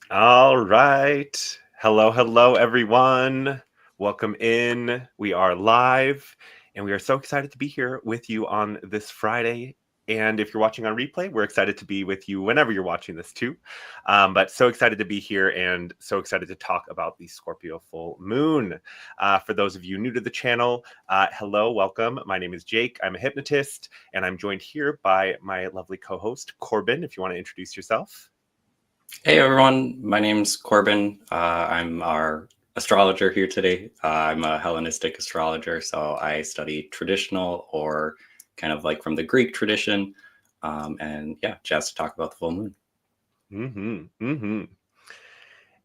All right. Hello, hello, everyone. Welcome in. We are live, and we are so excited to be here with you on this Friday. And if you're watching on replay, we're excited to be with you whenever you're watching this too. But so excited to be here and so excited to talk about the Scorpio full moon. For those of you new to the channel, hello, welcome. My name is Jake. I'm a hypnotist, and I'm joined here by my lovely co-host, Corbin. If you want to introduce yourself. Hey everyone, my name's Corbin. I'm our astrologer here today. I'm a Hellenistic astrologer, so I study traditional or kind of like from the Greek tradition. And yeah, just to talk about the full moon.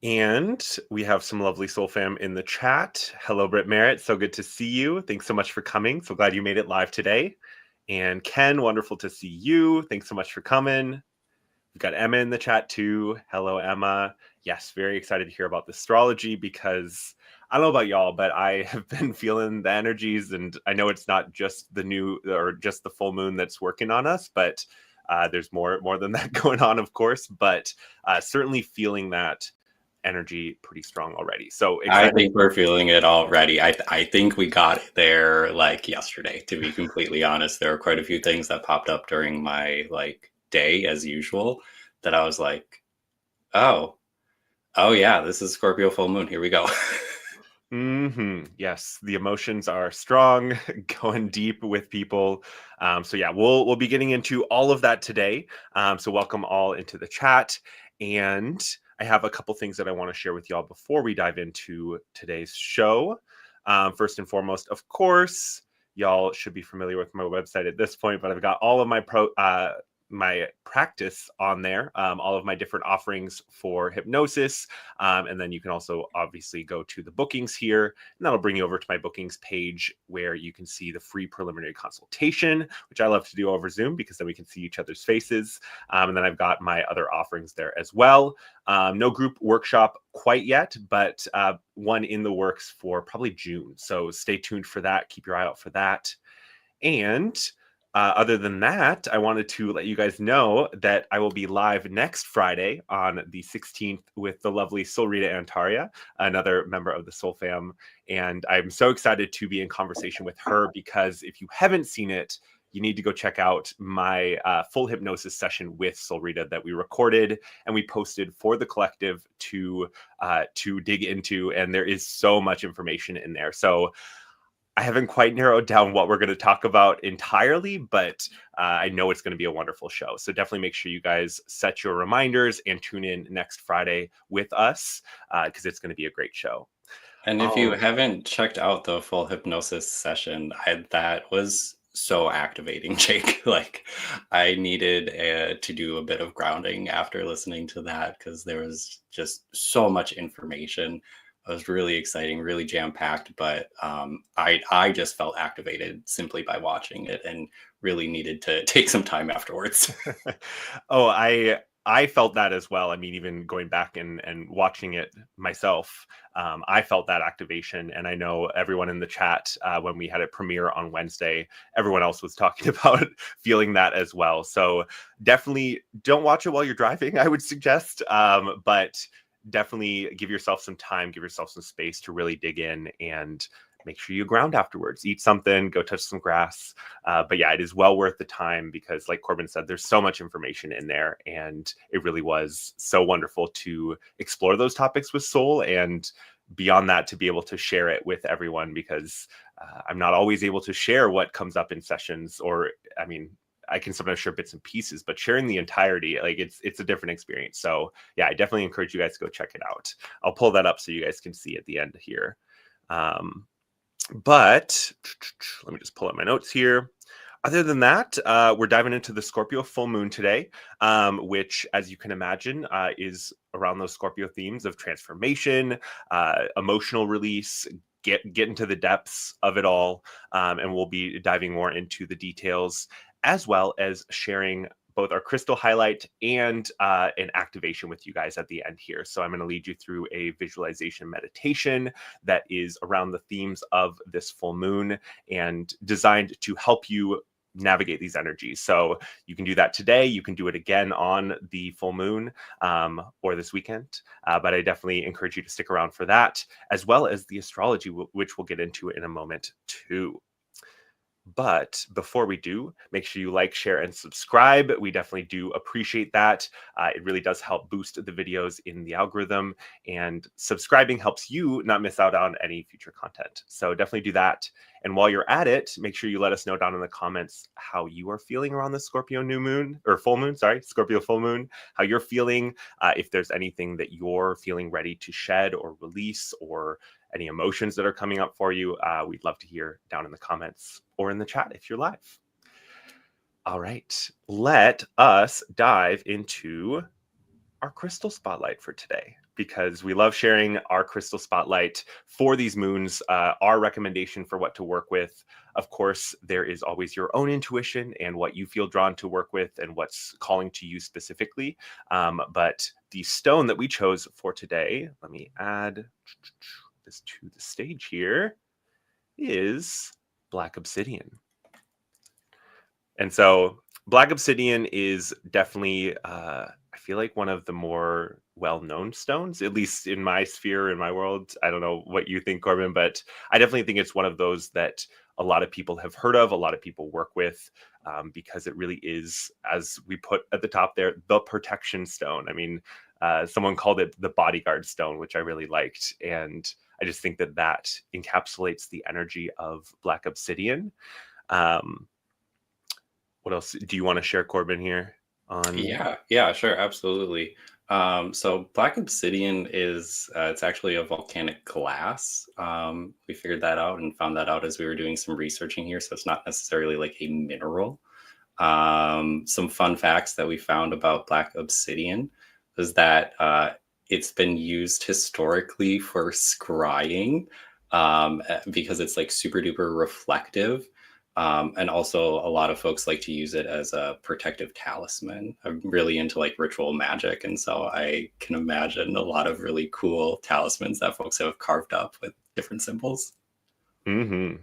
And we have some lovely soul fam in the chat. Hello, Britt Merritt. So good to see you. Thanks so much for coming. So glad you made it live today. And Ken, wonderful to see you. Thanks so much for coming. We've got Emma in the chat too. Hello, Emma. Yes, very excited to hear about the astrology because I don't know about y'all, but I have been feeling the energies, and I know it's not just the new or just the full moon that's working on us, but there's more than that going on, of course. But certainly feeling that energy pretty strong already. So I excited. think we're feeling it already. I think we got it there like yesterday, to be completely honest. There were quite a few things that popped up during my like day as usual that I was like, oh, oh yeah, this is Scorpio full moon. Here we go. Yes, the emotions are strong, going deep with people. So yeah, we'll be getting into all of that today. So welcome all into the chat, and I have a couple things that I want to share with y'all before we dive into today's show. First and foremost, of course, y'all should be familiar with my website at this point, but I've got all of my practice on there, all of my different offerings for hypnosis. And then you can also obviously go to the bookings here, and that'll bring you over to my bookings page where you can see the free preliminary consultation, which I love to do over Zoom because then we can see each other's faces. And then I've got my other offerings there as well. No group workshop quite yet, but one in the works for probably June. So stay tuned for that. Keep your eye out for that. And other than that, I wanted to let you guys know that I will be live next Friday on the 16th with the lovely Soul Rita Antaria, another member of the Soul Fam. And I'm so excited to be in conversation with her because if you haven't seen it, you need to go check out my full hypnosis session with Soul Rita that we recorded and we posted for the collective to dig into. And there is so much information in there. So I haven't quite narrowed down what we're going to talk about entirely, but I know it's going to be a wonderful show. So definitely make sure you guys set your reminders and tune in next Friday with us because it's going to be a great show. And if you Oh, haven't checked out the full hypnosis session, that was so activating, Jake. Like, I needed to do a bit of grounding after listening to that because there was just so much information. It was really exciting, really jam packed, but I just felt activated simply by watching it and really needed to take some time afterwards. oh, I felt that as well. I mean, even going back and watching it myself, I felt that activation. And I know everyone in the chat when we had it premiere on Wednesday, everyone else was talking about feeling that as well. So definitely don't watch it while you're driving, I would suggest. But definitely give yourself some time, give yourself some space to really dig in and make sure you ground afterwards. Eat something, go touch some grass. But yeah, it is well worth the time because, like Corbin said, there's so much information in there. And it really was so wonderful to explore those topics with Soul and beyond that to be able to share it with everyone because I'm not always able to share what comes up in sessions or, I mean, I can sometimes share bits and pieces, but sharing the entirety, like it's a different experience. So yeah, I definitely encourage you guys to go check it out. I'll pull that up so you guys can see at the end here. But let me just pull up my notes here. Other than that, we're diving into the Scorpio full moon today, which, as you can imagine, is around those Scorpio themes of transformation, emotional release, get into the depths of it all, and we'll be diving more into the details, as well as sharing both our crystal highlight and an activation with you guys at the end here. So I'm going to lead you through a visualization meditation that is around the themes of this full moon and designed to help you navigate these energies. So you can do that today. You can do it again on the full moon or this weekend. But I definitely encourage you to stick around for that, as well as the astrology, which we'll get into in a moment too. But before we do, make sure you like, share, and subscribe. We definitely do appreciate that. It really does help boost the videos in the algorithm, and subscribing helps you not miss out on any future content. So definitely do that. And while you're at it, make sure you let us know down in the comments how you are feeling around the Scorpio new moon, or full moon, sorry, Scorpio full moon, how you're feeling, if there's anything that you're feeling ready to shed or release, or any emotions that are coming up for you. We'd love to hear down in the comments or in the chat if you're live. All right, let us dive into our crystal spotlight for today, because we love sharing our crystal spotlight for these moons, our recommendation for what to work with. Of course, there is always your own intuition and what you feel drawn to work with and what's calling to you specifically. But the stone that we chose for today, let me add this to the stage here, is black obsidian. And so black obsidian is definitely, I feel like, one of the more well-known stones, at least in my sphere, in my world. I don't know what you think, Corbin, but I definitely think it's one of those that a lot of people have heard of, a lot of people work with, because it really is, as we put at the top there, the protection stone. I mean, someone called it the bodyguard stone, which I really liked. And I just think that that encapsulates the energy of black obsidian. What else do you want to share, Corbin, here on? Yeah, sure, absolutely. So black obsidian is it's actually a volcanic glass. We figured that out and found that out as we were doing some researching here. So it's not necessarily like a mineral. Some fun facts that we found about black obsidian is that it's been used historically for scrying, because it's like super duper reflective. And also a lot of folks like to use it as a protective talisman. I'm really into like ritual magic. And so I can imagine a lot of really cool talismans that folks have carved up with different symbols. Mm-hmm.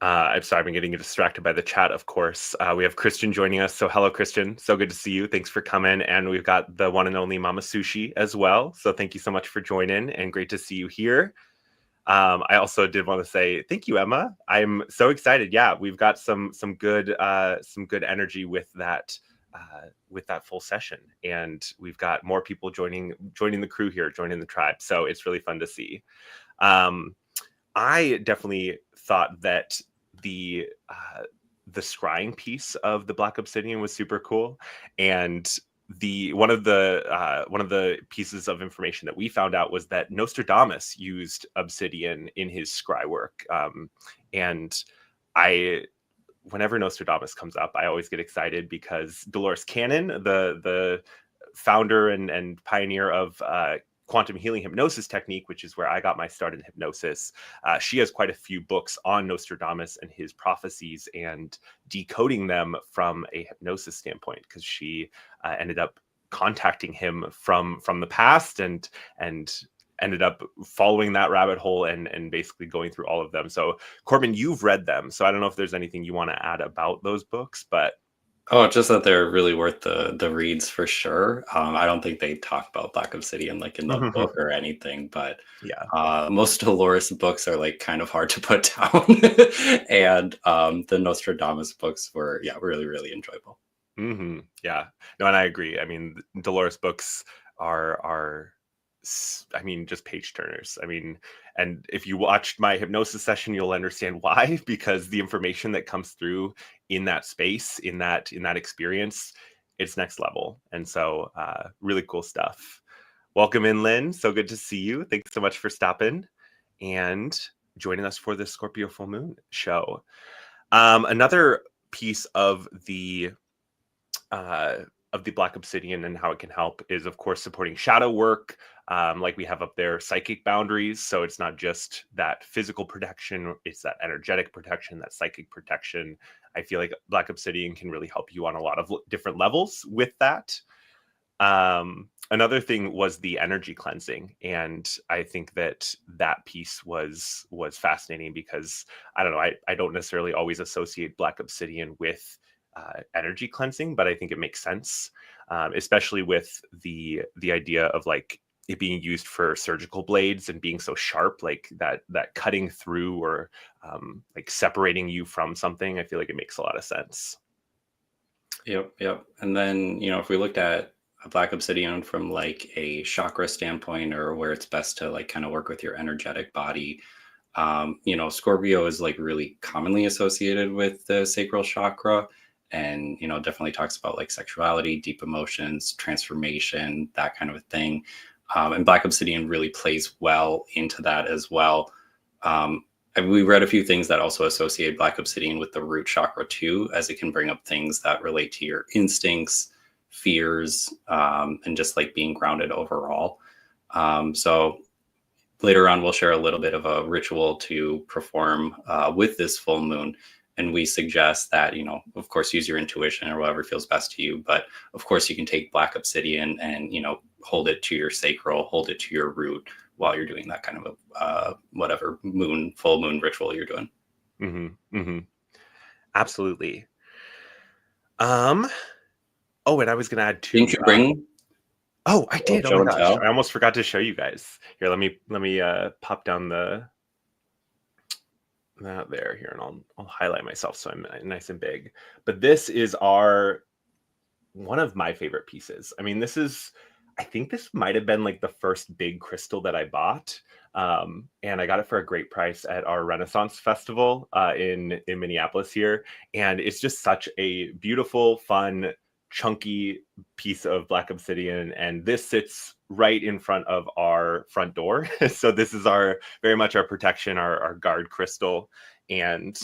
I'm sorry, I've been getting distracted by the chat, of course. We have Christian joining us. So hello, Christian. So good to see you. Thanks for coming. And we've got the one and only Mama Sushi as well. So thank you so much for joining, and great to see you here. I also did want to say thank you, Emma. I'm so excited. Yeah, we've got some good energy with that full session, and we've got more people joining the crew here, joining the tribe. So it's really fun to see. I definitely thought that the scrying piece of the black obsidian was super cool, and one of the pieces of information that we found out was that Nostradamus used obsidian in his scry work. And I whenever Nostradamus comes up, I always get excited, because Dolores Cannon, the founder and pioneer of quantum healing hypnosis technique, which is where I got my start in hypnosis, she has quite a few books on Nostradamus and his prophecies and decoding them from a hypnosis standpoint, because she ended up contacting him from the past and ended up following that rabbit hole and basically going through all of them. So Corbin, you've read them, so I don't know if there's anything you want to add about those books, but Oh, just that they're really worth the reads for sure. I don't think they talk about Black Obsidian like in the book or anything, but yeah. Most Dolores books are like kind of hard to put down, and the Nostradamus books were really really enjoyable. Mm-hmm. Yeah, no, and I agree. I mean, Dolores books are I mean, just page turners. I mean, and if you watched my hypnosis session, you'll understand why, because the information that comes through in that space, in that experience, it's next level. And so really cool stuff. Welcome in, Lynn. So good to see you. Thanks so much for stopping and joining us for the Scorpio Full Moon show. Another piece of the black obsidian and how it can help is, of course, supporting shadow work, like we have up there, psychic boundaries. So it's not just that physical protection, it's that energetic protection, that psychic protection. I feel like black obsidian can really help you on a lot of different levels with that. another thing was the energy cleansing, and I think that that piece was fascinating because I don't know, I don't necessarily always associate black obsidian with energy cleansing, but I think it makes sense, especially with the idea of like it being used for surgical blades and being so sharp, like that cutting through or like separating you from something. I feel like it makes a lot of sense. Yep, yep. And then, if we looked at a black obsidian from like a chakra standpoint, or where it's best to like kind of work with your energetic body, Scorpio is like really commonly associated with the sacral chakra, and definitely talks about like sexuality, deep emotions, transformation, that kind of a thing. And black obsidian really plays well into that as well. And we read a few things that also associate black obsidian with the root chakra too, as it can bring up things that relate to your instincts, fears, and just like being grounded overall. So later on, we'll share a little bit of a ritual to perform with this full moon. And we suggest that, of course, use your intuition or whatever feels best to you. But of course, you can take black obsidian and, hold it to your sacral, hold it to your root while you're doing that kind of a whatever full moon ritual you're doing. Absolutely. Oh, and I was gonna add Didn't too. you bring Oh, I did. Oh show my and gosh, tell? I almost forgot to show you guys. Here, let me pop down the that there here, and I'll highlight myself so I'm nice and big. But this is our one of my favorite pieces. I mean, I think this might have been like the first big crystal that I bought. And I got it for a great price at our Renaissance Festival in Minneapolis here. And it's just such a beautiful, fun, chunky piece of black obsidian. And this sits right in front of our front door. So this is very much our protection, our guard crystal. And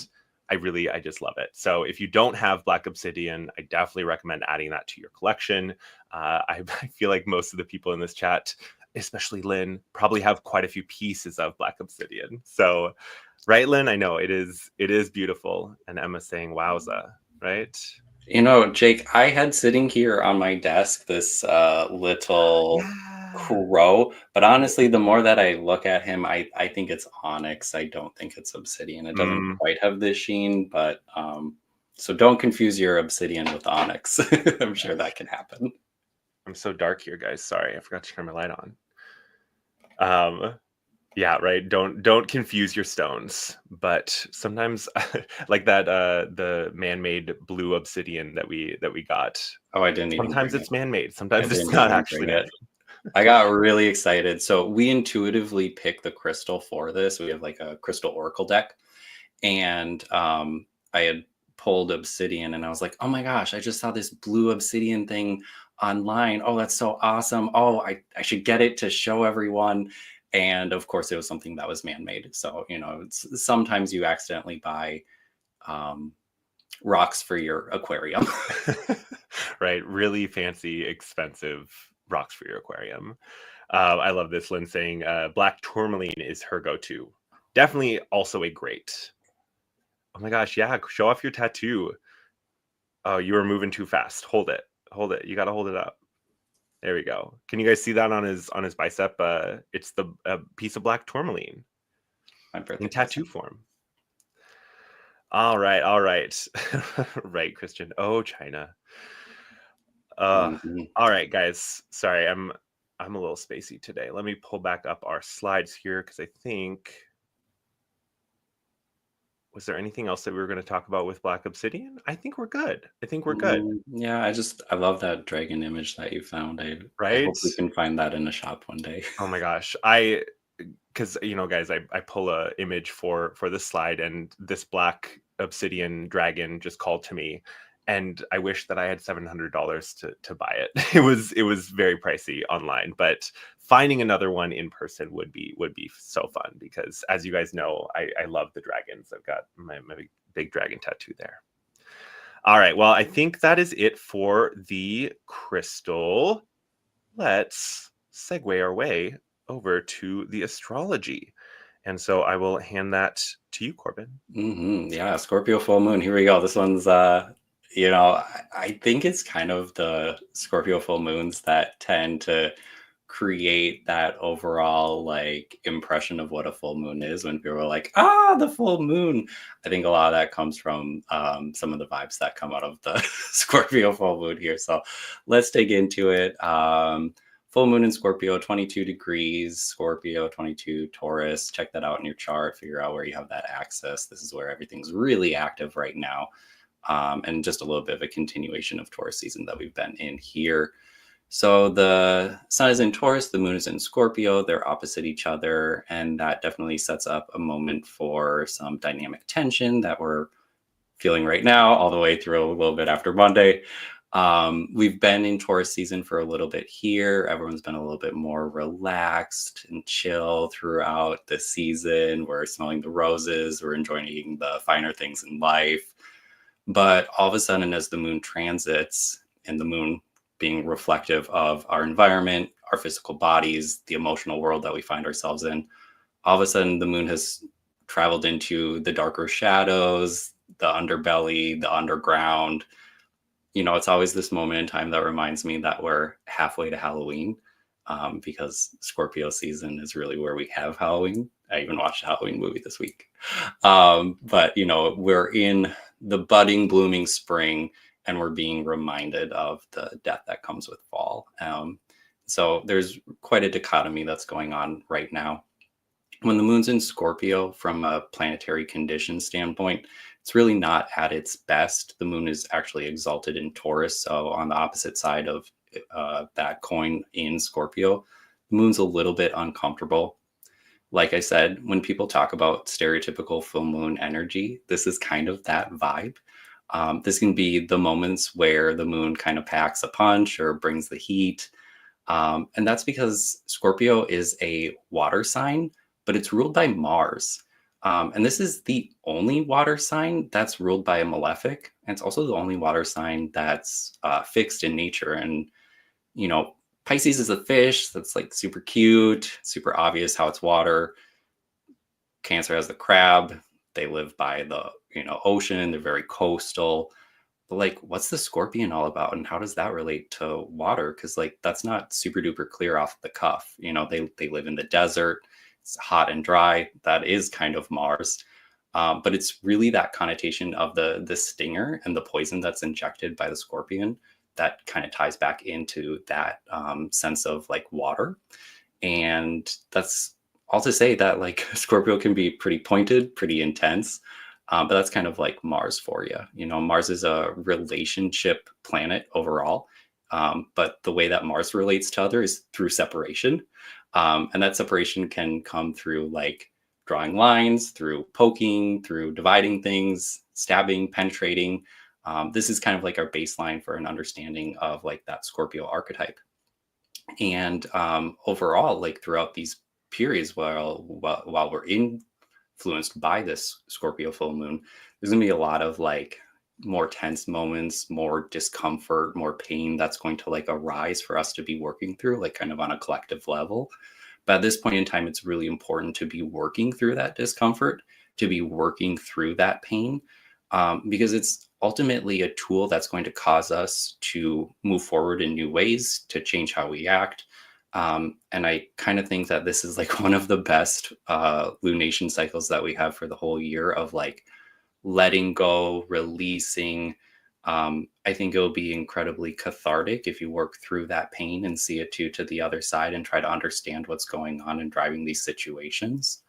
I just love it. So if you don't have black obsidian, I definitely recommend adding that to your collection. I feel like most of the people in this chat, especially Lynn, probably have quite a few pieces of black obsidian. So, right, Lynn? I know it is beautiful. And Emma's saying, "Wowza!" Right? Jake, I had sitting here on my desk this little Yeah. crow, but honestly, the more that I look at him, I think it's onyx. I don't think it's obsidian. It doesn't Mm, quite have this sheen, but so don't confuse your obsidian with onyx. I'm sure that can happen. I'm so dark here, guys. Sorry, I forgot to turn my light on. Um, Yeah, right. Don't confuse your stones. But sometimes like that the man-made blue obsidian that we got. Oh, I didn't even Sometimes bring it. it's man-made, I sometimes it's didn't not even actually bring it. man-made. I got really excited. So we intuitively pick the crystal for this. We have like a crystal oracle deck, and I had pulled obsidian, and I was like, "Oh my gosh, I just saw this blue obsidian thing online. Oh, that's so awesome! Oh, I should get it to show everyone." And of course, it was something that was man-made. So sometimes you accidentally buy um, rocks for your aquarium. Right, really fancy, expensive rocks for your aquarium. I love this. Lynn saying black tourmaline is her go-to. Definitely also a great. Oh my gosh, yeah, show off your tattoo. Oh, you were moving too fast. Hold it. Hold it. You got to hold it up. There we go. Can you guys see that on his bicep? It's the piece of black tourmaline My birthday in tattoo present. form. All right, all right. Right, Christian. Oh, China. Mhm. All right, guys. Sorry, I'm a little spacey today. Let me pull back up our slides here because I think was there anything else that we were going to talk about with Black Obsidian? I think we're good. I think we're good, Yeah, I love that dragon image that you found. I right? hope we can find that in a shop one day. Oh my gosh. Because guys, I pull a image for this slide, and this black obsidian dragon just called to me, and I wish that I had $700 to buy it. It was very pricey online, but finding another one in person would be so fun because, as you guys know, I love the dragons. I've got my big dragon tattoo there. All right, well, I think that is it for the crystal. Let's segue our way over to the astrology. And so I will hand that to you, Corbin. Yeah, Scorpio full moon. Here we go. This one's I think it's kind of the Scorpio full moons that tend to create that overall like impression of what a full moon is when people are like, the full moon. I think a lot of that comes from some of the vibes that come out of the Scorpio full moon here. So let's dig into it. Full moon in Scorpio, 22 degrees, Scorpio, 22 Taurus. Check that out in your chart, figure out where you have that access. This is where everything's really active right now. And just a little bit of a continuation of Taurus season that we've been in here. So the sun is in Taurus, the moon is in Scorpio, they're opposite each other, and that definitely sets up a moment for some dynamic tension that we're feeling right now, all the way through a little bit after Monday. We've been in Taurus season for a little bit here. Everyone's been a little bit more relaxed and chill throughout the season. We're smelling the roses, we're enjoying the finer things in life. But all of a sudden, as the moon transits, and the moon being reflective of our environment, our physical bodies, the emotional world that we find ourselves in, all of a sudden the moon has traveled into the darker shadows, the underbelly, the underground. It's always this moment in time that reminds me that we're halfway to Halloween, because Scorpio season is really where we have Halloween. I even watched a Halloween movie this week. But we're in the budding, blooming spring, and we're being reminded of the death that comes with fall. So there's quite a dichotomy that's going on right now. When the moon's in Scorpio, from a planetary condition standpoint, it's really not at its best. The moon is actually exalted in Taurus. So on the opposite side of that coin in Scorpio, the moon's a little bit uncomfortable. Like I said, when people talk about stereotypical full moon energy, this is kind of that vibe. This can be the moments where the moon kind of packs a punch or brings the heat. And that's because Scorpio is a water sign, but it's ruled by Mars. And this is the only water sign that's ruled by a malefic. And it's also the only water sign that's fixed in nature. And, Pisces is a fish that's like super cute, super obvious how it's water. Cancer has the crab. They live by the, ocean. They're very coastal. But like, what's the scorpion all about? And how does that relate to water? Because like, that's not super duper clear off the cuff. They live in the desert. It's hot and dry. That is kind of Mars. But it's really that connotation of the stinger and the poison that's injected by the scorpion that kind of ties back into that sense of like water. And that's all to say that like Scorpio can be pretty pointed, pretty intense. But that's kind of like Mars for you. Mars is a relationship planet overall. But the way that Mars relates to others is through separation. And that separation can come through like drawing lines, through poking, through dividing things, stabbing, penetrating. This is kind of like our baseline for an understanding of like that Scorpio archetype. And overall, like throughout these periods while we're influenced by this Scorpio full moon, there's gonna be a lot of like more tense moments, more discomfort, more pain that's going to like arise for us to be working through, like kind of on a collective level. But at this point in time, it's really important to be working through that discomfort, to be working through that pain, because it's ultimately a tool that's going to cause us to move forward in new ways, to change how we act. And I kind of think that this is like one of the best lunation cycles that we have for the whole year of like letting go, releasing. I think it'll be incredibly cathartic if you work through that pain and see it to the other side and try to understand what's going on and driving these situations.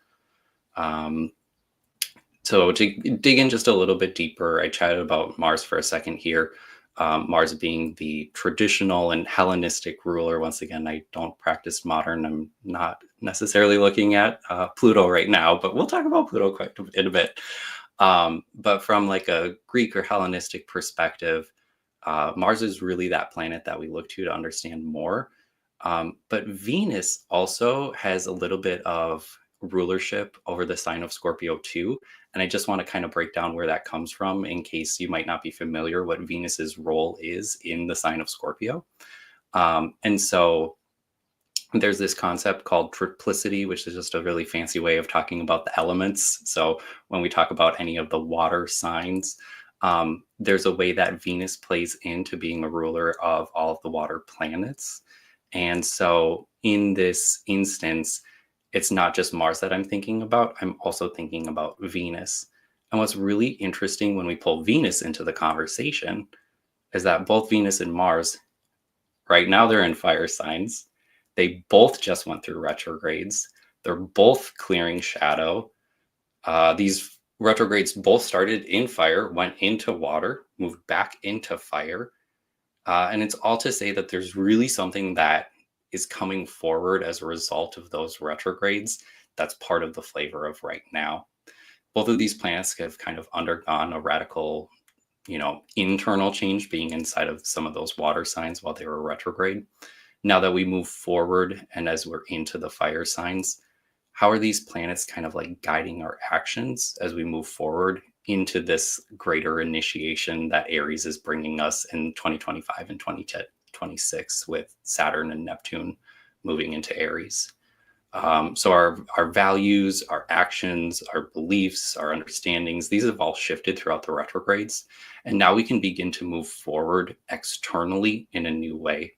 So to dig in just a little bit deeper, I chatted about Mars for a second here. Mars being the traditional and Hellenistic ruler. Once again, I don't practice modern. I'm not necessarily looking at Pluto right now, but we'll talk about Pluto quite in a bit. But from like a Greek or Hellenistic perspective, Mars is really that planet that we look to understand more. But Venus also has a little bit of rulership over the sign of Scorpio too. And I just want to kind of break down where that comes from in case you might not be familiar what Venus's role is in the sign of Scorpio. And so there's this concept called triplicity, which is just a really fancy way of talking about the elements. So when we talk about any of the water signs, There's a way that Venus plays into being a ruler of all of the water planets. And so in this instance, it's not just Mars that I'm thinking about, I'm also thinking about Venus. And what's really interesting when we pull Venus into the conversation is that both Venus and Mars, right now, they're in fire signs. They both just went through retrogrades. They're both clearing shadow. These retrogrades both started in fire, went into water, moved back into fire. And it's all to say that there's really something that is coming forward as a result of those retrogrades. That's part of the flavor of right now. Both of these planets have kind of undergone a radical, internal change, being inside of some of those water signs while they were retrograde. Now that we move forward and as we're into the fire signs, how are these planets kind of like guiding our actions as we move forward into this greater initiation that Aries is bringing us in 2025 and 2026 with Saturn and Neptune moving into Aries? So our values, our actions, our beliefs, our understandings, these have all shifted throughout the retrogrades. And now we can begin to move forward externally in a new way.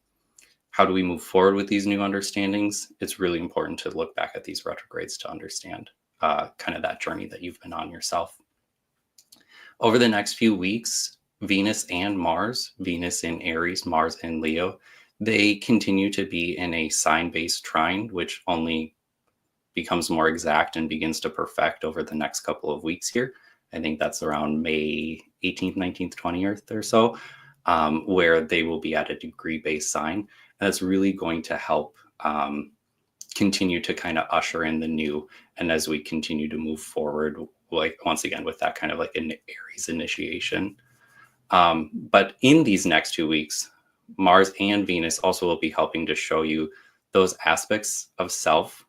How do we move forward with these new understandings? It's really important to look back at these retrogrades to understand kind of that journey that you've been on yourself. Over the next few weeks, Venus and Mars, Venus in Aries, Mars in Leo, they continue to be in a sign-based trine, which only becomes more exact and begins to perfect over the next couple of weeks here. I think that's around May 18th, 19th, 20th or so, where they will be at a degree-based sign. And that's really going to help continue to kind of usher in the new. And as we continue to move forward, like once again, with that kind of like an Aries initiation. But in these next 2 weeks, Mars and Venus also will be helping to show you those aspects of self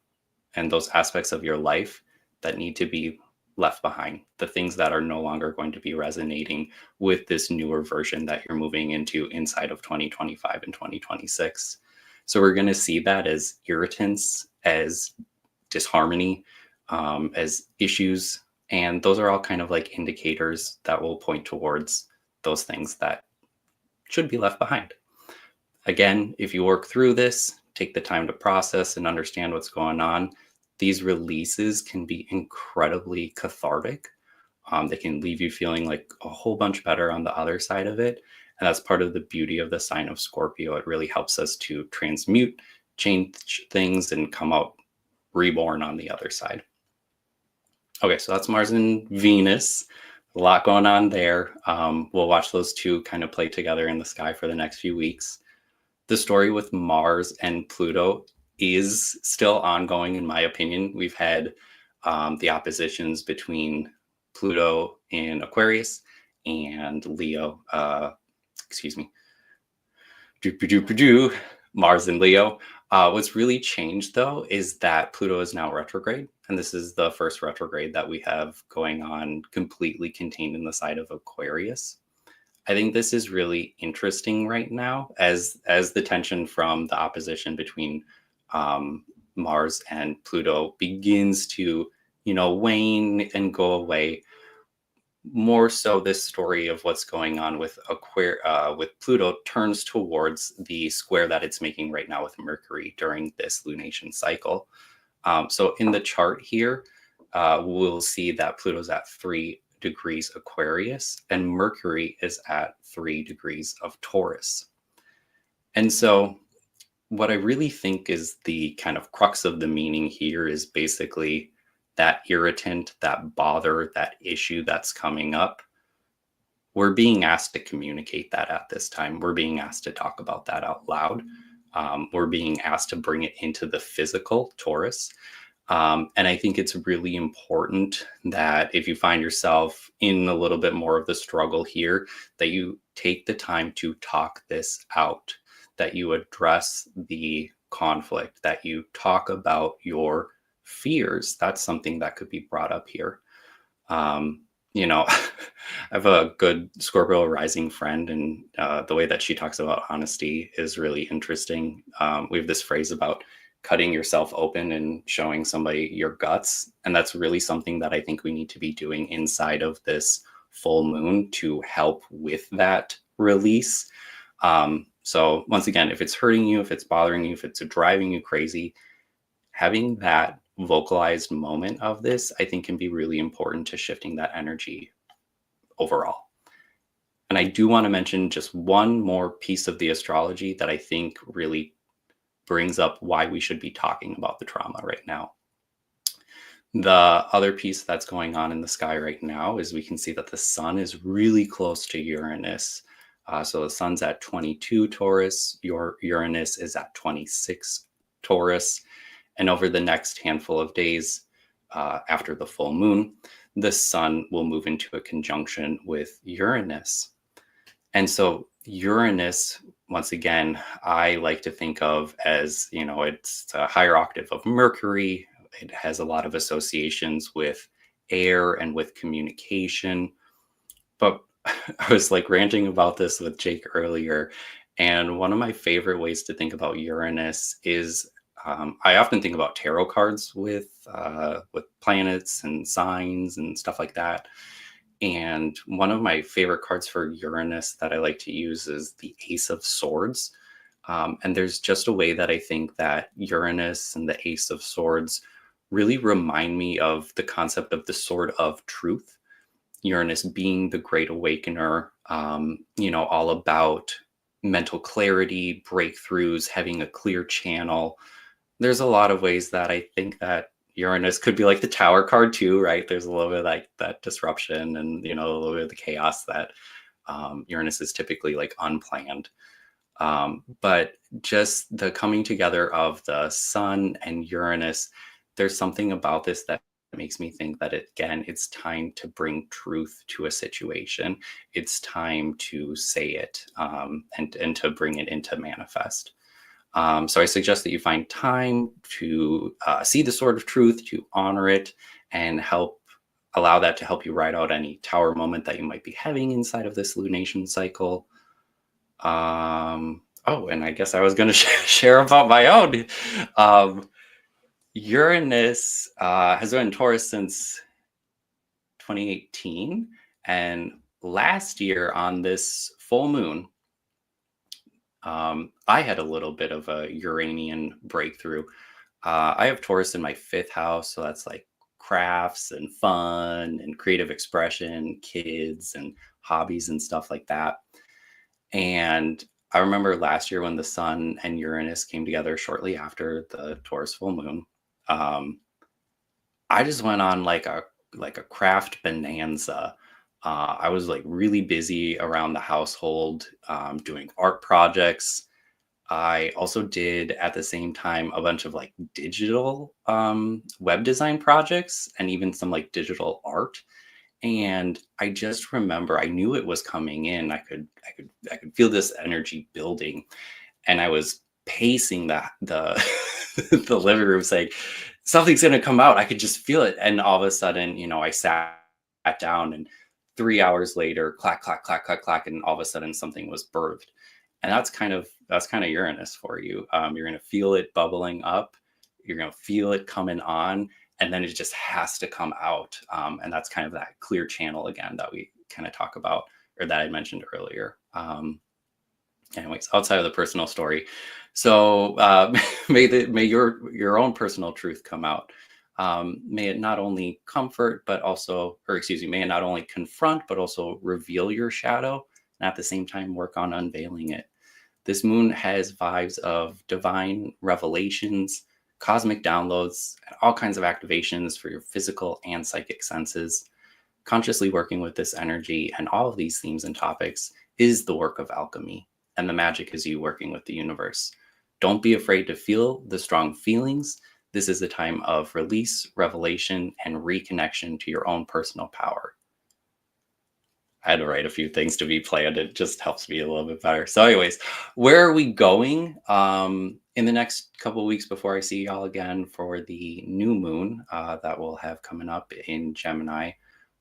and those aspects of your life that need to be left behind, the things that are no longer going to be resonating with this newer version that you're moving into inside of 2025 and 2026. So we're going to see that as irritants, as disharmony, as issues. And those are all kind of like indicators that will point towards those things that should be left behind. Again, if you work through this, take the time to process and understand what's going on, these releases can be incredibly cathartic. They can leave you feeling like a whole bunch better on the other side of it. And that's part of the beauty of the sign of Scorpio. It really helps us to transmute, change things, and come out reborn on the other side. Okay, so that's Mars and Venus. A lot going on there. We'll watch those two kind of play together in the sky for the next few weeks. The story with Mars and Pluto is still ongoing, in my opinion. We've had the oppositions between Pluto in Aquarius and Leo, Mars and Leo. What's really changed, though, is that Pluto is now retrograde. And this is the first retrograde that we have going on completely contained in the side of Aquarius. I think this is really interesting right now as the tension from the opposition between Mars and Pluto begins to, wane and go away. More so, this story of what's going on with Pluto turns towards the square that it's making right now with Mercury during this lunation cycle. So in the chart here, we'll see that Pluto's at 3 degrees Aquarius and Mercury is at 3 degrees of Taurus. And so what I really think is the kind of crux of the meaning here is basically that irritant, that bother, that issue that's coming up. We're being asked to communicate that at this time. We're being asked to talk about that out loud. We're being asked to bring it into the physical, Taurus. And I think it's really important that if you find yourself in a little bit more of the struggle here, that you take the time to talk this out, that you address the conflict, that you talk about your fears. That's something that could be brought up here. I have a good Scorpio rising friend, and the way that she talks about honesty is really interesting. We have this phrase about cutting yourself open and showing somebody your guts. And that's really something that I think we need to be doing inside of this full moon to help with that release. So once again, if it's hurting you, if it's bothering you, if it's driving you crazy, having that vocalized moment of this, I think, can be really important to shifting that energy overall. And I do want to mention just one more piece of the astrology that I think really brings up why we should be talking about the trauma right now. The other piece that's going on in the sky right now is we can see that the sun is really close to Uranus. So the sun's at 22 Taurus, your Uranus is at 26 Taurus. And over the next handful of days after the full moon, the sun will move into a conjunction with Uranus. And so Uranus, once again, I like to think of as, it's a higher octave of Mercury. It has a lot of associations with air and with communication. But I was like ranting about this with Jake earlier. And one of my favorite ways to think about Uranus is I often think about tarot cards with planets and signs and stuff like that. And one of my favorite cards for Uranus that I like to use is the Ace of Swords. And there's just a way that I think that Uranus and the Ace of Swords really remind me of the concept of the sword of truth. Uranus being the great awakener, all about mental clarity, breakthroughs, having a clear channel. There's a lot of ways that I think that Uranus could be like the Tower card too, right? There's a little bit like that disruption and, a little bit of the chaos that Uranus is typically like unplanned. But just the coming together of the sun and Uranus, there's something about this that makes me think that it's time to bring truth to a situation. It's time to say it and to bring it into manifest. So I suggest that you find time to see the sword of truth, to honor it, and allow that to help you ride out any tower moment that you might be having inside of this lunation cycle. And I guess I was going to share about my own. Uranus has been in Taurus since 2018. And last year on this full moon, I had a little bit of a Uranian breakthrough. I have Taurus in my 5th house, so that's like crafts and fun and creative expression, kids and hobbies and stuff like that. And I remember last year when the sun and Uranus came together shortly after the Taurus full moon, I just went on like a craft bonanza. I was like really busy around the household, doing art projects. I also did at the same time a bunch of like digital web design projects and even some like digital art. And I just remember I knew it was coming in. I could feel this energy building, and I was pacing the the living room saying something's going to come out. I could just feel it, and all of a sudden, I sat down, and 3 hours later, clack, clack, clack, clack, clack, and all of a sudden something was birthed. And that's kind of Uranus for you. You're going to feel it bubbling up. You're going to feel it coming on, and then it just has to come out. And that's kind of that clear channel again that we kind of talk about, or that I mentioned earlier. Anyways, outside of the personal story. So may your own personal truth come out. May it not only comfort, but also, may it not only confront, but also reveal your shadow, and at the same time work on unveiling it. This moon has vibes of divine revelations, cosmic downloads, and all kinds of activations for your physical and psychic senses. Consciously working with this energy and all of these themes and topics is the work of alchemy, and the magic is you working with the universe. Don't be afraid to feel the strong feelings. This is a time of release, revelation, and reconnection to your own personal power. I had to write a few things to be planned. It just helps me a little bit better. So anyways, where are we going in the next couple of weeks before I see y'all again for the new moon that we'll have coming up in Gemini?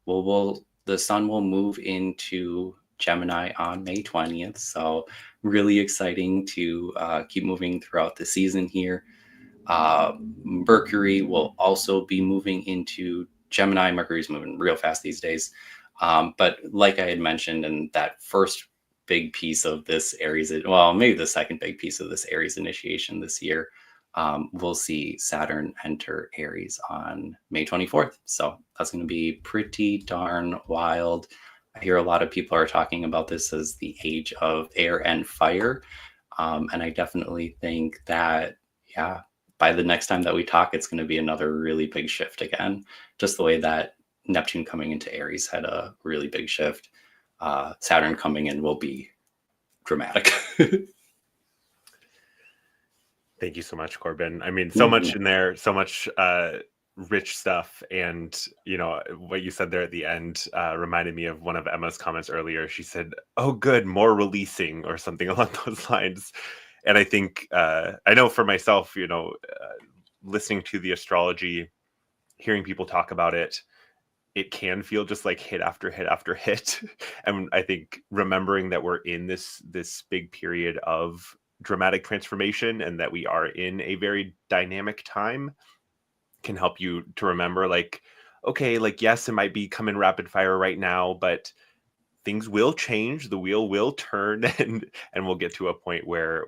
The sun will move into Gemini on May 20th. So really exciting to keep moving throughout the season here. Mercury will also be moving into Gemini. Mercury's moving real fast these days. But like I had mentioned in that first big piece of this Aries, well, maybe the second big piece of this Aries initiation this year, we'll see Saturn enter Aries on May 24th. So that's going to be pretty darn wild. I hear a lot of people are talking about this as the age of air and fire. And I definitely think that, yeah, by the next time that we talk, it's going to be another really big shift again, just the way that Neptune coming into Aries had a really big shift. Saturn coming in will be dramatic. Thank you so much, Corbin. I mean, so much in there, so much rich stuff. And, you know, what you said there at the end reminded me of one of Emma's comments earlier. She said, oh, good, more releasing or something along those lines. And I think, I know for myself, you know, listening to the astrology, hearing people talk about it, it can feel just like hit after hit after hit. And I think remembering that we're in this big period of dramatic transformation and that we are in a very dynamic time can help you to remember, like, okay, like, yes, it might be coming rapid fire right now, but things will change, the wheel will turn, and we'll get to a point where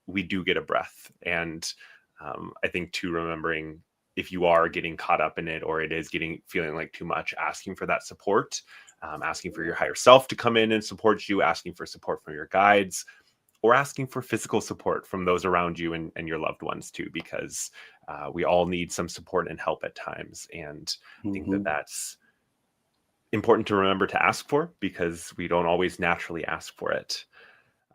we do get a breath. And I think too, remembering if you are getting caught up in it or it is feeling like too much, asking for that support, asking for your higher self to come in and support you, asking for support from your guides, or asking for physical support from those around you and your loved ones too, because we all need some support and help at times. And I think that that's important to remember to ask for, because we don't always naturally ask for it.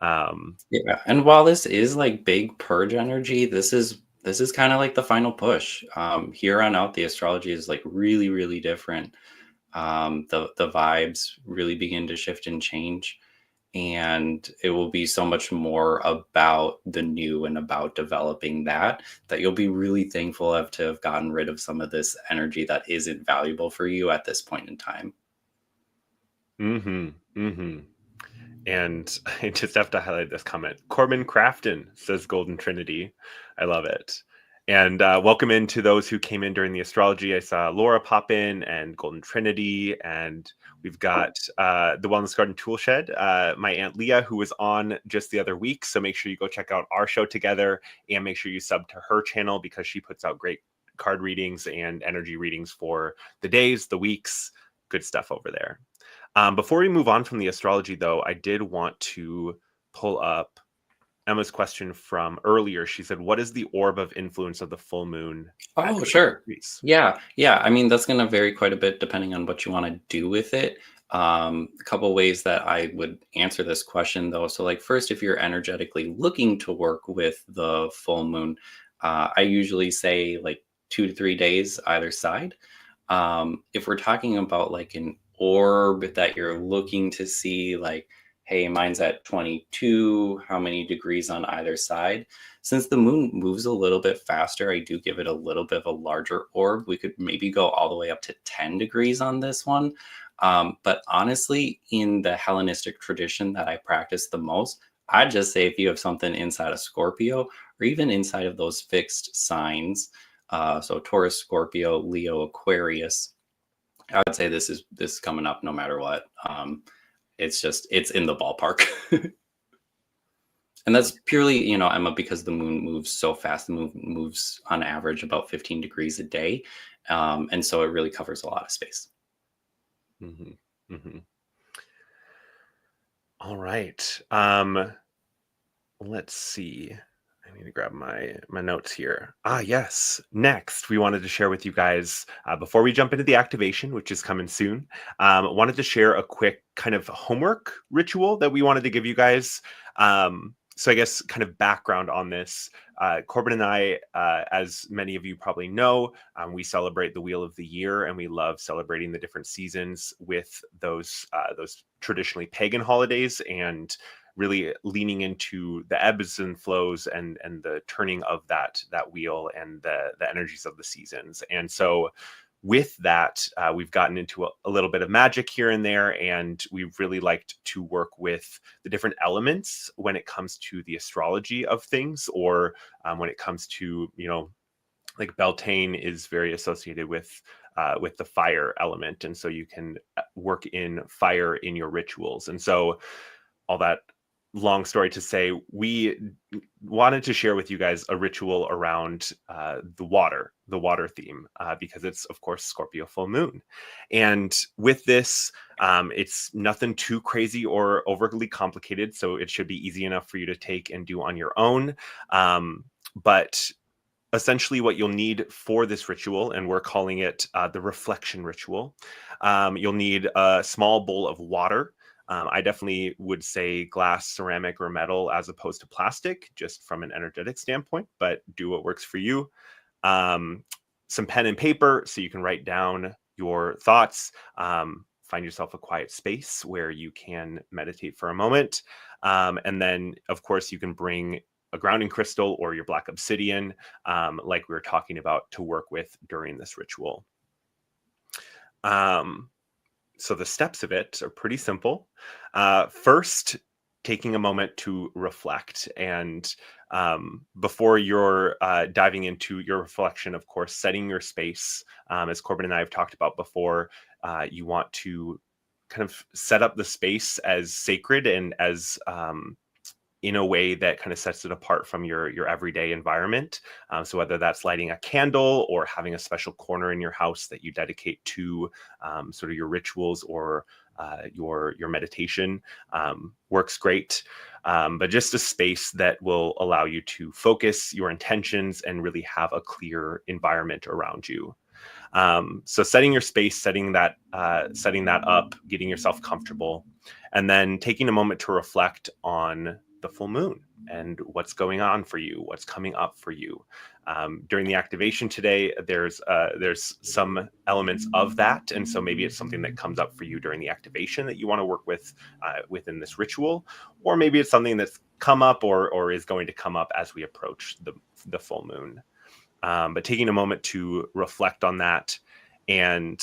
Yeah, and while this is like big purge energy, this is kind of like the final push. Here on out, the astrology is like really, really different. The vibes really begin to shift and change, and it will be so much more about the new and about developing that you'll be really thankful of to have gotten rid of some of this energy that isn't valuable for you at this point in time. Mm-hmm. Mm-hmm. And I just have to highlight this comment. Corbin Crafton says Golden Trinity. I love it. And welcome in to those who came in during the astrology. I saw Laura pop in and Golden Trinity. And we've got the Wellness Garden Toolshed, my Aunt Leah, who was on just the other week. So make sure you go check out our show together and make sure you sub to her channel, because she puts out great card readings and energy readings for the days, the weeks. Good stuff over there. Before we move on from the astrology, though, I did want to pull up Emma's question from earlier. She said, what is the orb of influence of the full moon at Oh, 20 sure. degrees? Yeah. I mean, that's going to vary quite a bit depending on what you want to do with it. A couple ways that I would answer this question, though. So, like, first, if you're energetically looking to work with the full moon, I usually say like 2 to 3 days either side. If we're talking about like an orb that you're looking to see, like, hey, mine's at 22, how many degrees on either side? Since the moon moves a little bit faster, I do give it a little bit of a larger orb. We could maybe go all the way up to 10 degrees on this one. But honestly, in the Hellenistic tradition that I practice the most, I'd just say if you have something inside of Scorpio or even inside of those fixed signs, so Taurus, Scorpio, Leo, Aquarius, I would say this is coming up no matter what. It's in the ballpark. And that's purely, Emma, because the moon moves so fast. The moon moves on average about 15 degrees a day. And so it really covers a lot of space. Mm-hmm. Mm-hmm. All right. Let's see. I need to grab my notes here. Yes. Next, we wanted to share with you guys, before we jump into the activation, which is coming soon, wanted to share a quick kind of homework ritual that we wanted to give you guys. So I guess kind of background on this. Corbin and I, as many of you probably know, we celebrate the Wheel of the Year, and we love celebrating the different seasons with those traditionally pagan holidays, and really leaning into the ebbs and flows and the turning of that wheel and the energies of the seasons. And so with that, we've gotten into a little bit of magic here and there, and we've really liked to work with the different elements when it comes to the astrology of things, or when it comes to, like Beltane is very associated with with the fire element, and so you can work in fire in your rituals. And so all that long story to say, we wanted to share with you guys a ritual around the water theme, because it's, of course, Scorpio full moon. And with this, it's nothing too crazy or overly complicated, so it should be easy enough for you to take and do on your own. But essentially what you'll need for this ritual, and we're calling it the reflection ritual, you'll need a small bowl of water. I definitely would say glass, ceramic, or metal as opposed to plastic, just from an energetic standpoint, but do what works for you. Some pen and paper so you can write down your thoughts. Find yourself a quiet space where you can meditate for a moment. And then, of course, you can bring a grounding crystal or your black obsidian, like we were talking about, to work with during this ritual. So the steps of it are pretty simple. First, taking a moment to reflect. And before you're diving into your reflection, of course, setting your space. As Corbin and I have talked about before, you want to kind of set up the space as sacred and as in a way that kind of sets it apart from your everyday environment. So whether that's lighting a candle or having a special corner in your house that you dedicate to sort of your rituals or your meditation, works great. But just a space that will allow you to focus your intentions and really have a clear environment around you. So setting your space, setting that up, getting yourself comfortable, and then taking a moment to reflect on the full moon and what's going on for you, what's coming up for you. During the activation today, there's some elements of that, and so maybe it's something that comes up for you during the activation that you want to work with within this ritual, or maybe it's something that's come up or is going to come up as we approach the full moon. But taking a moment to reflect on that and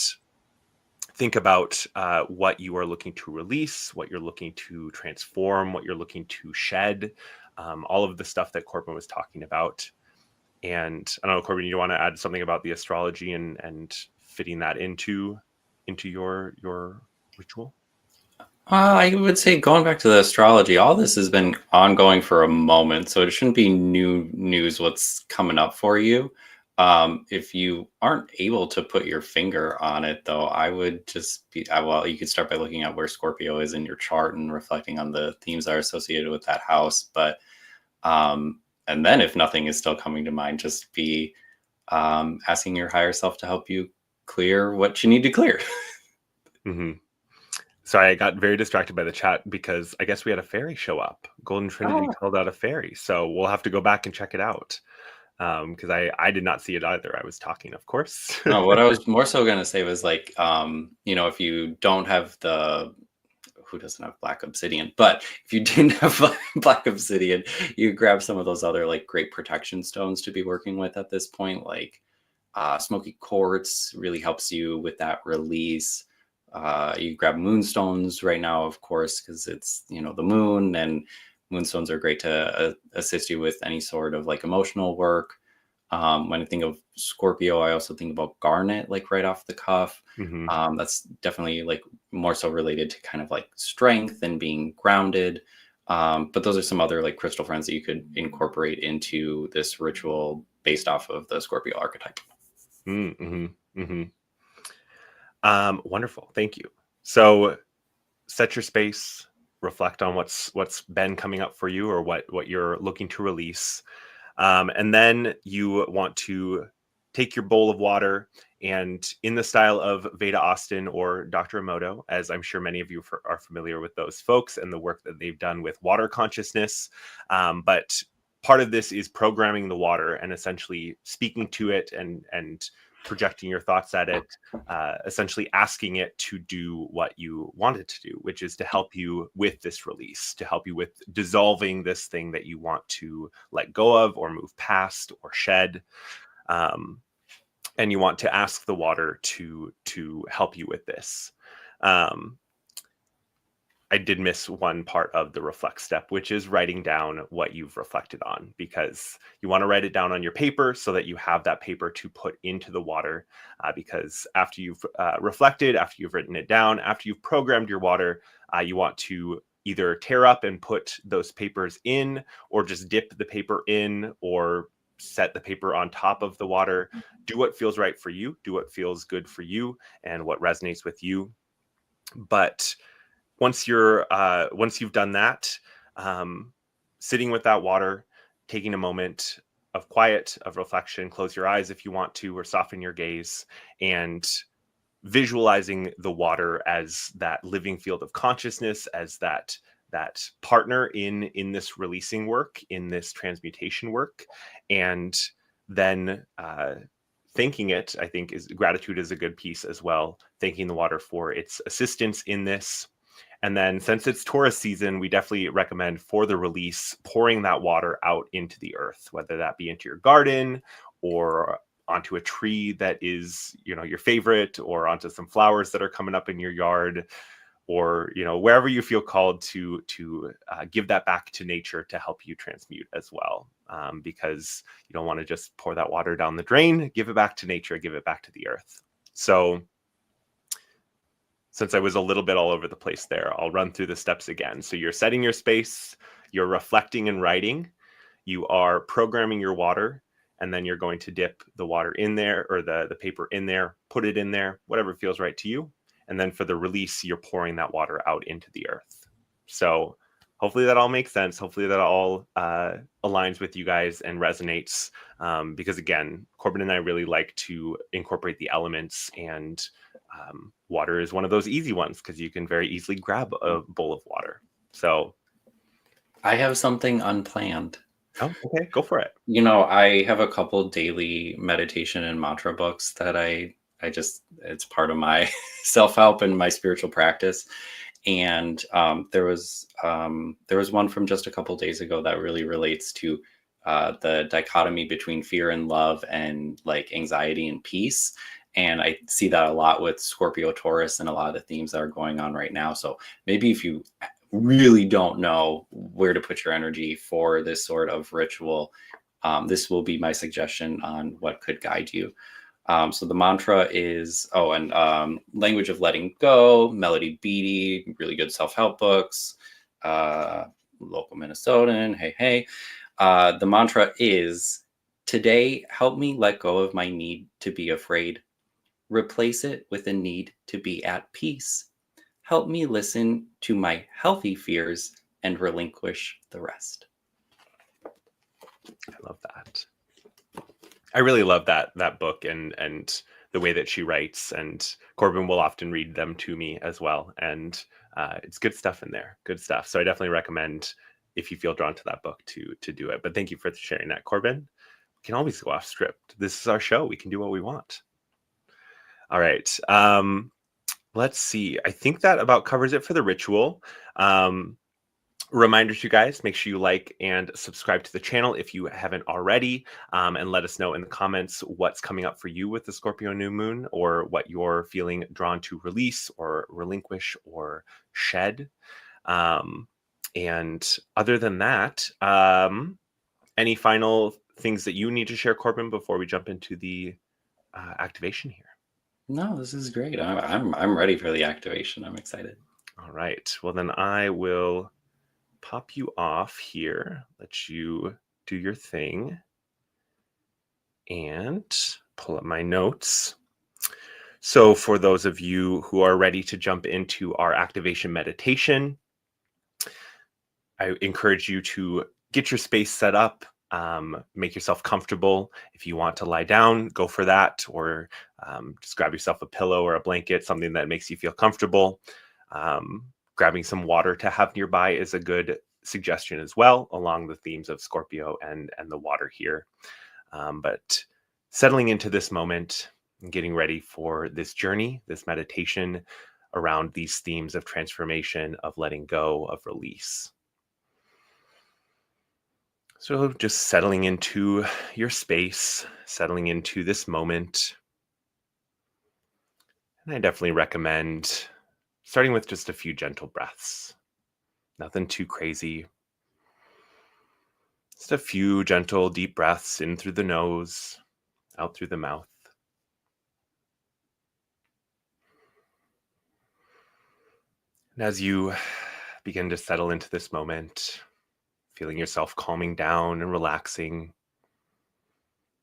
think about what you are looking to release, what you're looking to transform, what you're looking to shed, all of the stuff that Corbin was talking about. And I don't know, Corbin, you want to add something about the astrology and fitting that into your ritual? I would say, going back to the astrology, all this has been ongoing for a moment, so it shouldn't be new news what's coming up for you. If you aren't able to put your finger on it, though, I would just be, well, you could start by looking at where Scorpio is in your chart and reflecting on the themes that are associated with that house. But, and then if nothing is still coming to mind, just be asking your higher self to help you clear what you need to clear. Mm-hmm. Sorry, I got very distracted by the chat because I guess we had a fairy show up. Golden Trinity called out a fairy, so we'll have to go back and check it out. Because I did not see it either. I was talking, of course. No, what I was more so going to say was like, if you don't have who doesn't have black obsidian, but if you didn't have black obsidian, you grab some of those other like great protection stones to be working with at this point. Like smoky quartz really helps you with that release. You grab moonstones right now, of course, because it's, the moon, and moonstones are great to assist you with any sort of like emotional work. When I think of Scorpio, I also think about garnet, like right off the cuff. Mm-hmm. That's definitely like more so related to kind of like strength and being grounded. But those are some other like crystal friends that you could incorporate into this ritual based off of the Scorpio archetype. Mm-hmm. Mm-hmm. Wonderful. Thank you. So set your space, reflect on what's been coming up for you or what you're looking to release. And then you want to take your bowl of water and, in the style of Veda Austin or Dr. Emoto, as I'm sure many of you are familiar with those folks and the work that they've done with water consciousness. But part of this is programming the water and essentially speaking to it and projecting your thoughts at it, essentially asking it to do what you want it to do, which is to help you with this release, to help you with dissolving this thing that you want to let go of or move past or shed. And you want to ask the water to help you with this. I I did miss one part of the reflect step, which is writing down what you've reflected on, because you want to write it down on your paper so that you have that paper to put into the water. Because after you've reflected, after you've written it down, after you've programmed your water, you want to either tear up and put those papers in, or just dip the paper in, or set the paper on top of the water. Do what feels right for you, do what feels good for you and what resonates with you. But once you've done that, sitting with that water, taking a moment of quiet, of reflection, close your eyes if you want to, or soften your gaze, and visualizing the water as that living field of consciousness, as that partner in this releasing work, in this transmutation work. And then thanking it, I think, is gratitude is a good piece as well, thanking the water for its assistance in this. And then, since it's Taurus season, we definitely recommend for the release pouring that water out into the earth, whether that be into your garden or onto a tree that is, your favorite, or onto some flowers that are coming up in your yard, or wherever you feel called to give that back to nature to help you transmute as well, because you don't want to just pour that water down the drain. Give it back to nature, give it back to the earth. So since I was a little bit all over the place there, I'll run through the steps again. So you're setting your space, you're reflecting and writing, you are programming your water, and then you're going to dip the water in there, or the paper in there, put it in there, whatever feels right to you. And then for the release, you're pouring that water out into the earth. So hopefully that all makes sense. Hopefully that all aligns with you guys and resonates. Because again, Corbin and I really like to incorporate the elements, and water is one of those easy ones because you can very easily grab a bowl of water. So I have something unplanned. Oh, okay, go for it. I have a couple daily meditation and mantra books that I just, it's part of my self-help and my spiritual practice. And there was one from just a couple days ago that really relates to the dichotomy between fear and love, and like anxiety and peace. And I see that a lot with Scorpio Taurus and a lot of the themes that are going on right now. So maybe if you really don't know where to put your energy for this sort of ritual, this will be my suggestion on what could guide you. So the mantra is, Language of Letting Go, Melody Beatty, really good self-help books, local Minnesotan, hey. The mantra is, today, help me let go of my need to be afraid. Replace it with a need to be at peace. Help me listen to my healthy fears and relinquish the rest. I love that. I really love that book and the way that she writes, and Corbin will often read them to me as well. And it's good stuff in there. Good stuff. So I definitely recommend, if you feel drawn to that book, to do it. But thank you for sharing that, Corbin. We can always go off script. This is our show. We can do what we want. All right. Let's see. I think that about covers it for the ritual. Reminder to you guys, make sure you like and subscribe to the channel if you haven't already, and let us know in the comments what's coming up for you with the Scorpio new moon, or what you're feeling drawn to release or relinquish or shed. And other than that, any final things that you need to share, Corbin, before we jump into the activation here? No, this is great. I'm ready for the activation. I'm excited. All right. Well, then I will pop you off here, let you do your thing, and pull up my notes. So for those of you who are ready to jump into our activation meditation, I encourage you to get your space set up, make yourself comfortable. If you want to lie down, go for that, or just grab yourself a pillow or a blanket, something that makes you feel comfortable. Grabbing some water to have nearby is a good suggestion as well, along the themes of Scorpio and the water here. But settling into this moment and getting ready for this journey, this meditation around these themes of transformation, of letting go, of release. So just settling into your space, settling into this moment. And I definitely recommend starting with just a few gentle breaths. Nothing too crazy. Just a few gentle, deep breaths in through the nose, out through the mouth. And as you begin to settle into this moment, feeling yourself calming down and relaxing,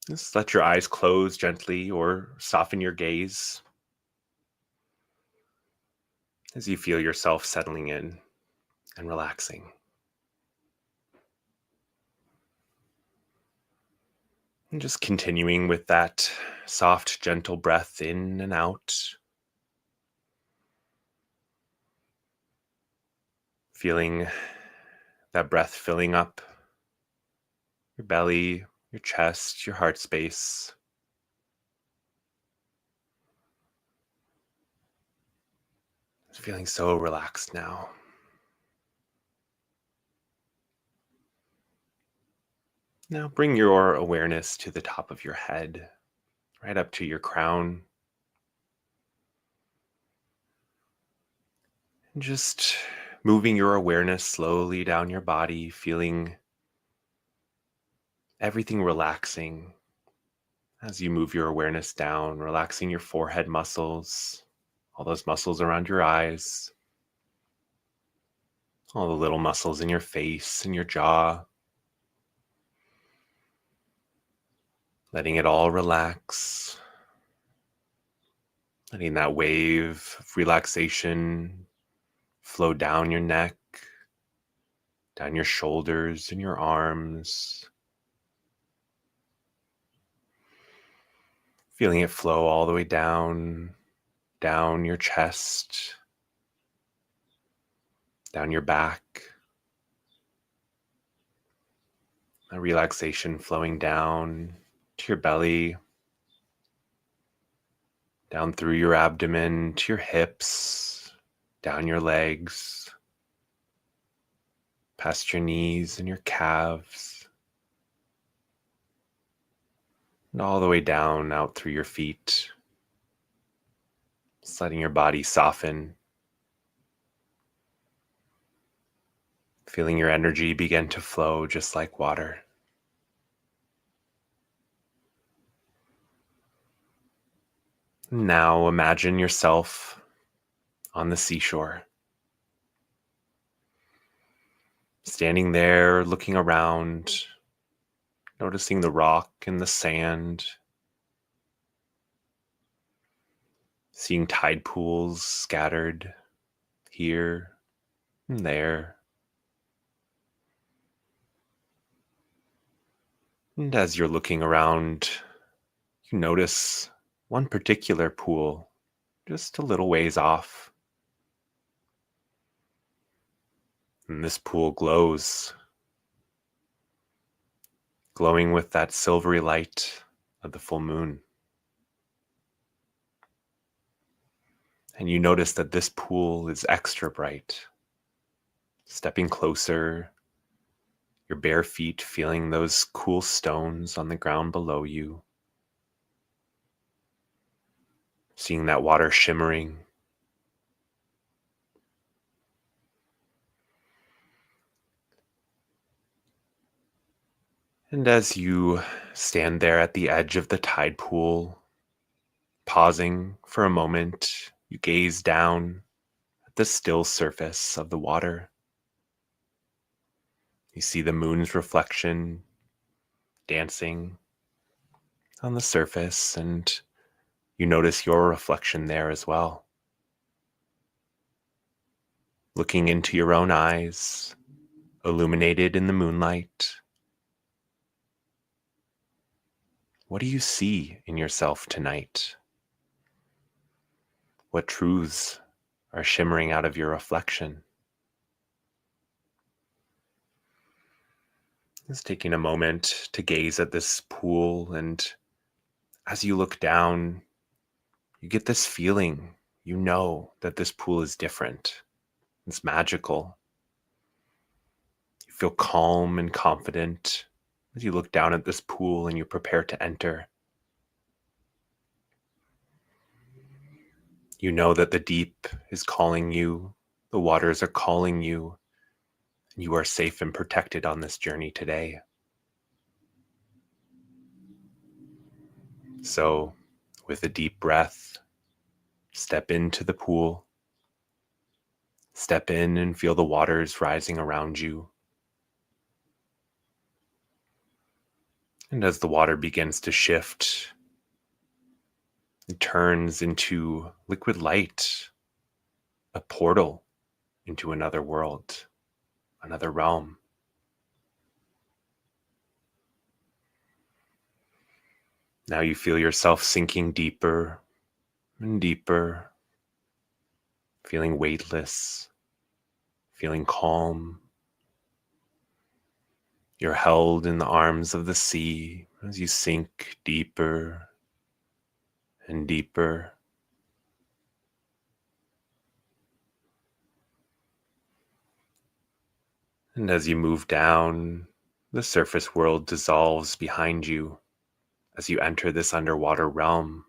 just let your eyes close gently or soften your gaze as you feel yourself settling in and relaxing. And just continuing with that soft, gentle breath in and out, feeling that breath filling up your belly, your chest, your heart space. Just feeling so relaxed now. Now bring your awareness to the top of your head, right up to your crown. And just moving your awareness slowly down your body, feeling everything relaxing as you move your awareness down, relaxing your forehead muscles, all those muscles around your eyes, all the little muscles in your face and your jaw. Letting it all relax, letting that wave of relaxation flow down your neck, down your shoulders and your arms. Feeling it flow all the way down your chest, down your back. A relaxation flowing down to your belly, down through your abdomen, to your hips, down your legs, past your knees and your calves, and all the way down out through your feet. Just letting your body soften, feeling your energy begin to flow just like water. Now imagine yourself on the seashore, standing there looking around, noticing the rock and the sand, seeing tide pools scattered here and there. And as you're looking around, you notice one particular pool just a little ways off. And this pool glows, glowing with that silvery light of the full moon. And you notice that this pool is extra bright. Stepping closer, your bare feet feeling those cool stones on the ground below you. Seeing that water shimmering. And as you stand there at the edge of the tide pool, pausing for a moment, you gaze down at the still surface of the water. You see the moon's reflection dancing on the surface, and you notice your reflection there as well. Looking into your own eyes, illuminated in the moonlight. What do you see in yourself tonight? What truths are shimmering out of your reflection? Just taking a moment to gaze at this pool, and as you look down, you get this feeling, you know that this pool is different. It's magical. You feel calm and confident as you look down at this pool and you prepare to enter. You know that the deep is calling you, the waters are calling you, You are safe and protected on this journey today. So, with a deep breath, step into the pool. Step in and feel the waters rising around you. And as the water begins to shift, it turns into liquid light, a portal into another world, another realm. Now you feel yourself sinking deeper and deeper, feeling weightless, feeling calm. You're held in the arms of the sea as you sink deeper and deeper. And as you move down, the surface world dissolves behind you as you enter this underwater realm.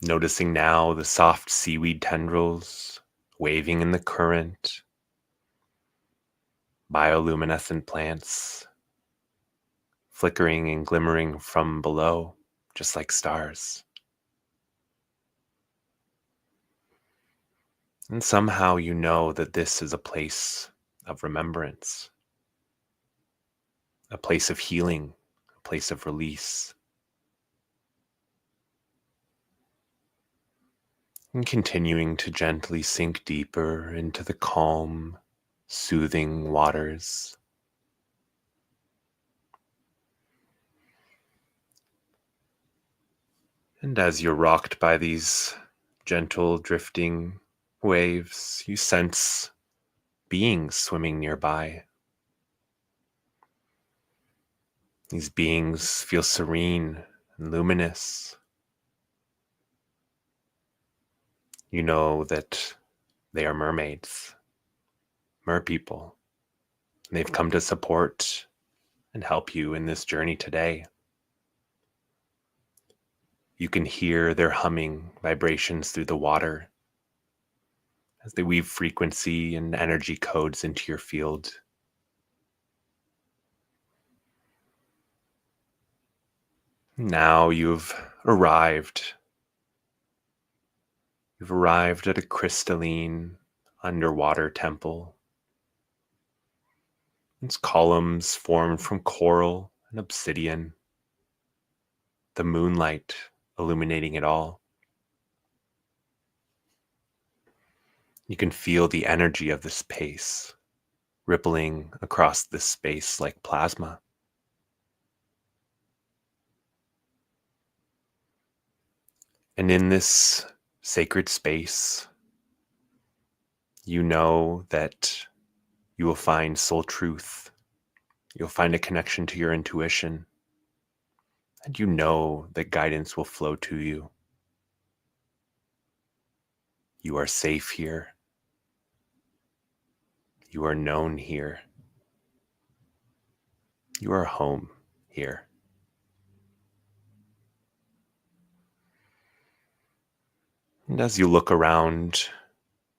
Noticing now the soft seaweed tendrils waving in the current, bioluminescent plants flickering and glimmering from below, just like stars. And somehow you know that this is a place of remembrance, a place of healing, a place of release. And continuing to gently sink deeper into the calm, soothing waters. And as you're rocked by these gentle drifting waves, you sense beings swimming nearby. These beings feel serene and luminous. You know that they are mermaids, merpeople. They've come to support and help you in this journey today. You can hear their humming vibrations through the water as they weave frequency and energy codes into your field. Now you've arrived. You've arrived at a crystalline underwater temple. Its columns formed from coral and obsidian, the moonlight illuminating it all. You can feel the energy of this space rippling across this space like plasma. And in this sacred space, you know that you will find soul truth. You'll find a connection to your intuition. And you know that guidance will flow to you. You are safe here. You are known here. You are home here. And as you look around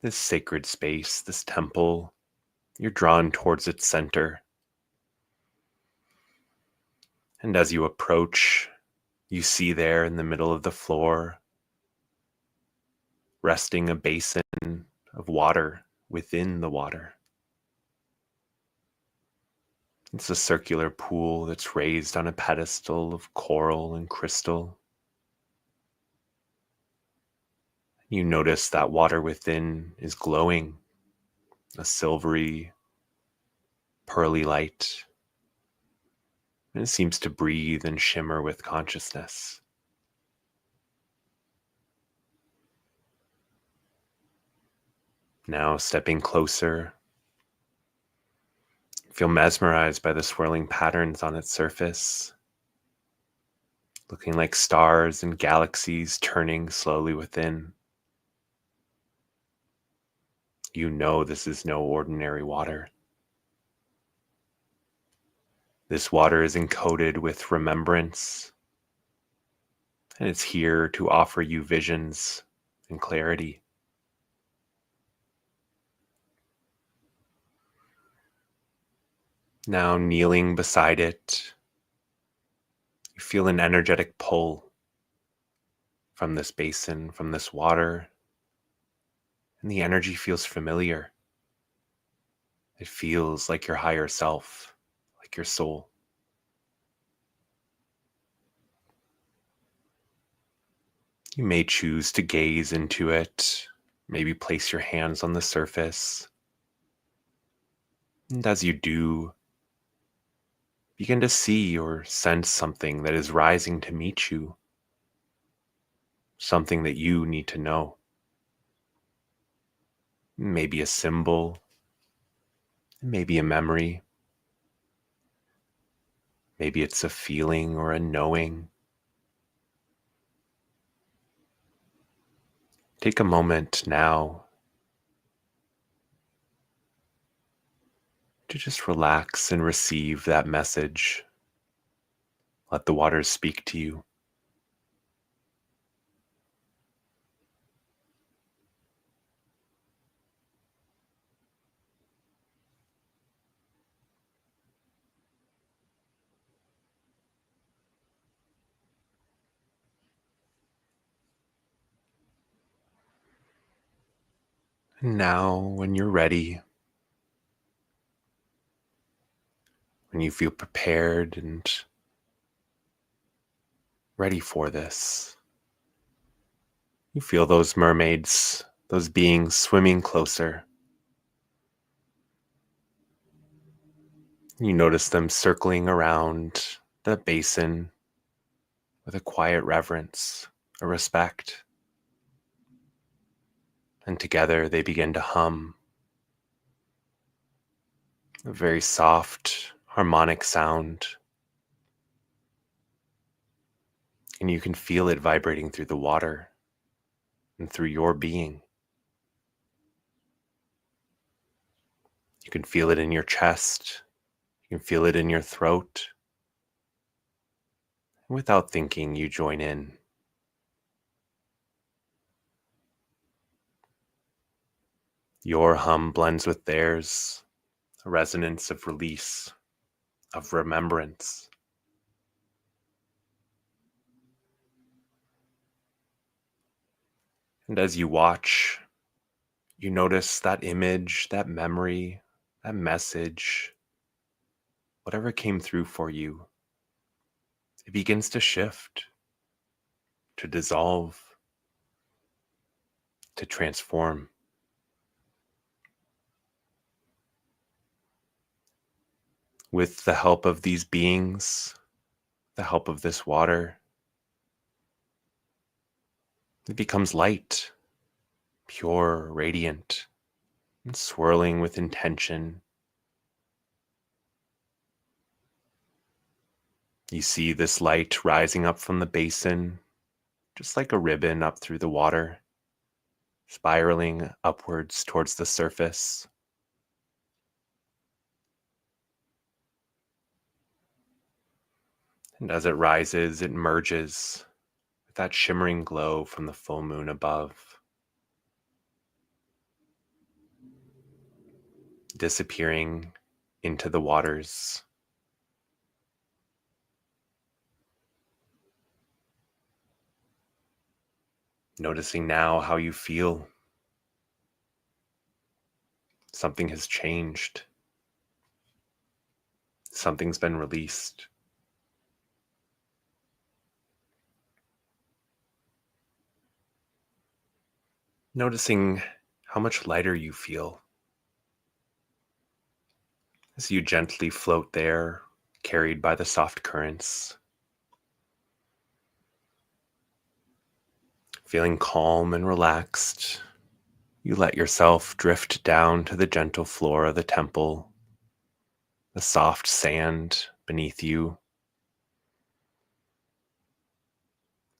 this sacred space, this temple, you're drawn towards its center. And as you approach, you see there in the middle of the floor, resting a basin of water within the water. It's a circular pool that's raised on a pedestal of coral and crystal. You notice that water within is glowing, a silvery, pearly light. And it seems to breathe and shimmer with consciousness. Now stepping closer, feel mesmerized by the swirling patterns on its surface, looking like stars and galaxies turning slowly within. You know this is no ordinary water. This water is encoded with remembrance, and it's here to offer you visions and clarity. Now kneeling beside it, you feel an energetic pull from this basin, from this water, and the energy feels familiar. It feels like your higher self, like your soul. You may choose to gaze into it, maybe place your hands on the surface. And as you do, begin to see or sense something that is rising to meet you, something that you need to know. Maybe a symbol, maybe a memory, maybe it's a feeling or a knowing. Take a moment now to just relax and receive that message. Let the waters speak to you. And now, when you're ready, when you feel prepared and ready for this, you feel those mermaids, those beings swimming closer. You notice them circling around the basin with a quiet reverence, a respect. And together they begin to hum a very soft, harmonic sound. And you can feel it vibrating through the water and through your being. You can feel it in your chest. You can feel it in your throat. And without thinking, you join in. Your hum blends with theirs, a resonance of release, of remembrance. And as you watch, you notice that image, that memory, that message, whatever came through for you, it begins to shift, to dissolve, to transform. With the help of these beings, the help of this water, it becomes light, pure, radiant, and swirling with intention. You see this light rising up from the basin, just like a ribbon up through the water, spiraling upwards towards the surface. And as it rises, it merges with that shimmering glow from the full moon above, disappearing into the waters. Noticing now how you feel. Something has changed. Something's been released. Noticing how much lighter you feel as you gently float there, carried by the soft currents. Feeling calm and relaxed, you let yourself drift down to the gentle floor of the temple, the soft sand beneath you.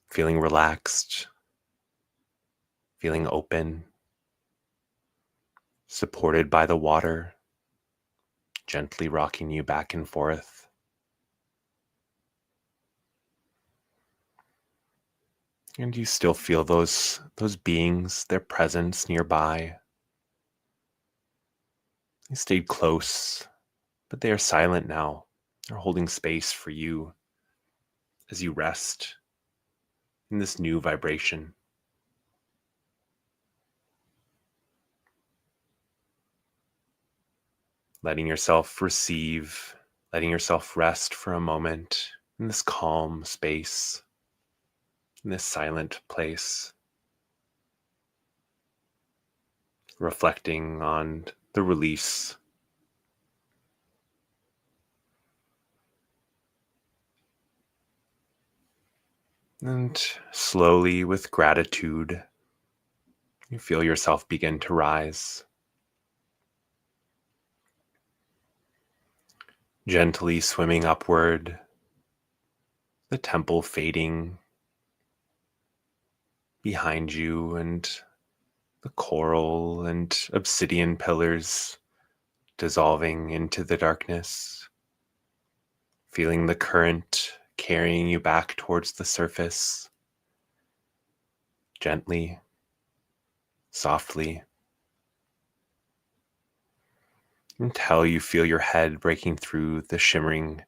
Feeling relaxed, feeling open, supported by the water, gently rocking you back and forth. And you still feel those beings, their presence nearby. You stayed close, but they are silent now. They're holding space for you as you rest in this new vibration. Letting yourself receive, letting yourself rest for a moment in this calm space, in this silent place, reflecting on the release. And slowly, with gratitude, you feel yourself begin to rise. Gently swimming upward, the temple fading behind you, and the coral and obsidian pillars dissolving into the darkness. Feeling the current carrying you back towards the surface, gently, softly, until you feel your head breaking through the shimmering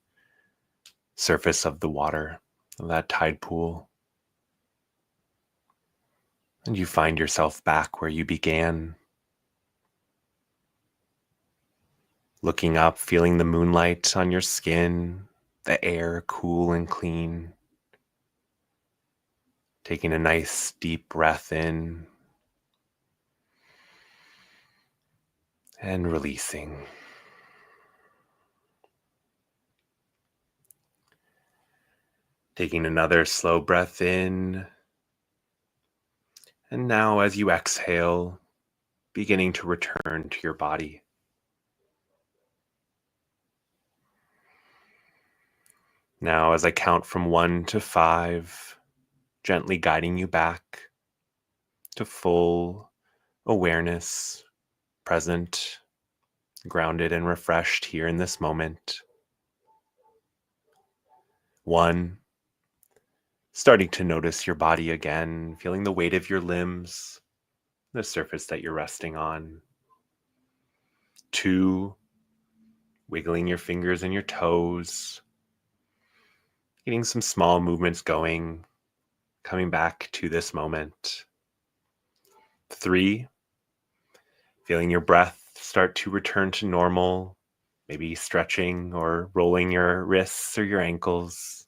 surface of the water, of that tide pool. And you find yourself back where you began, looking up, feeling the moonlight on your skin, the air cool and clean, taking a nice deep breath in and releasing. Taking another slow breath in. And now as you exhale, beginning to return to your body. Now as I count from 1 to 5, gently guiding you back to full awareness, present, grounded and refreshed here in this moment. 1, starting to notice your body again, feeling the weight of your limbs, the surface that you're resting on. 2, wiggling your fingers and your toes, getting some small movements going, coming back to this moment. 3, feeling your breath start to return to normal, maybe stretching or rolling your wrists or your ankles.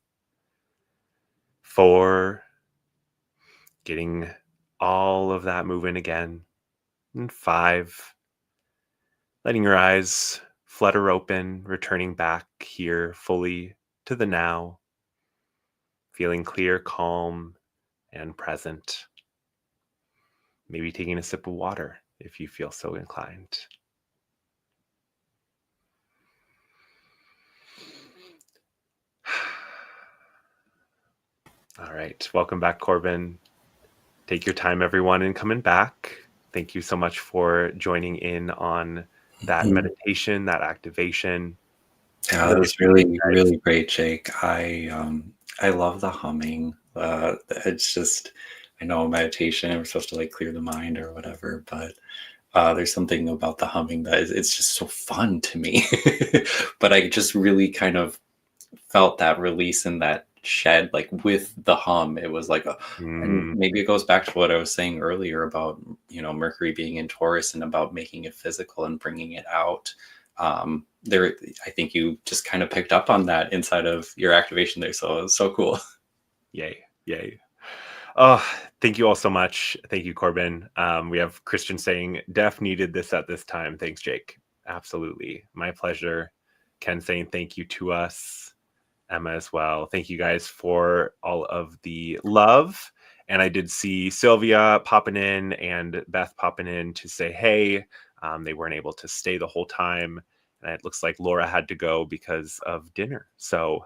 4, getting all of that moving again. And 5, letting your eyes flutter open, returning back here fully to the now, feeling clear, calm, and present. Maybe taking a sip of water if you feel so inclined. All right, welcome back, Corbin. Take your time, everyone, in coming back. Thank you so much for joining in on that meditation, that activation. Yeah, that was really, really great, Jake. I love the humming. It's just, I know meditation, we're supposed to like clear the mind or whatever, but there's something about the humming that it's just so fun to me. But I just really kind of felt that release in that shed, like with the hum. It was like and maybe it goes back to what I was saying earlier about, Mercury being in Taurus and about making it physical and bringing it out. There, I think you just kind of picked up on that inside of your activation there. So it was so cool. Yay. Oh, thank you all so much. Thank you, Corbin. We have Christian saying, Def needed this at this time. Thanks, Jake. Absolutely. My pleasure. Ken saying thank you to us. Emma as well. Thank you guys for all of the love. And I did see Sylvia popping in and Beth popping in to say, hey, they weren't able to stay the whole time. And it looks like Laura had to go because of dinner. So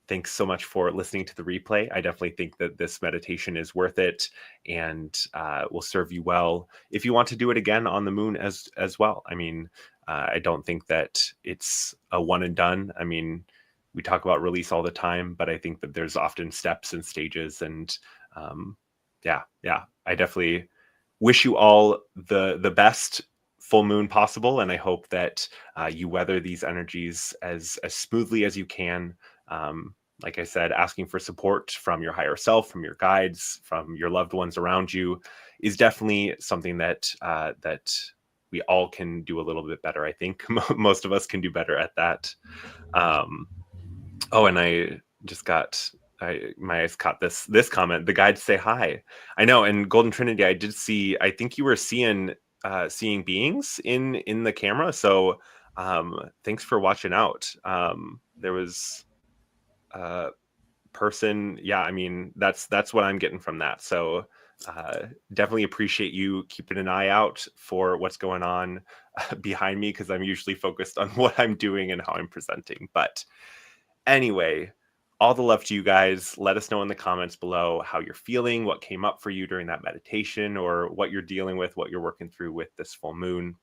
thanks so much for listening to the replay. I definitely think that this meditation is worth it and will serve you well if you want to do it again on the moon as well. I mean, I don't think that it's a one and done. I mean, we talk about release all the time, but I think that there's often steps and stages. And yeah, I definitely wish you all the best full moon possible, and I hope that you weather these energies as smoothly as you can. Like I said, asking for support from your higher self, from your guides, from your loved ones around you is definitely something that we all can do a little bit better. I think most of us can do better at that. Oh, and I just got my eyes caught this comment. The guides say hi. I know, and Golden Trinity, I did see. I think you were seeing beings in the camera. So thanks for watching out. There was a person. Yeah, I mean that's what I'm getting from that. So definitely appreciate you keeping an eye out for what's going on behind me, because I'm usually focused on what I'm doing and how I'm presenting. But anyway, all the love to you guys. Let us know in the comments below how you're feeling, what came up for you during that meditation, or what you're dealing with, what you're working through with this full moon.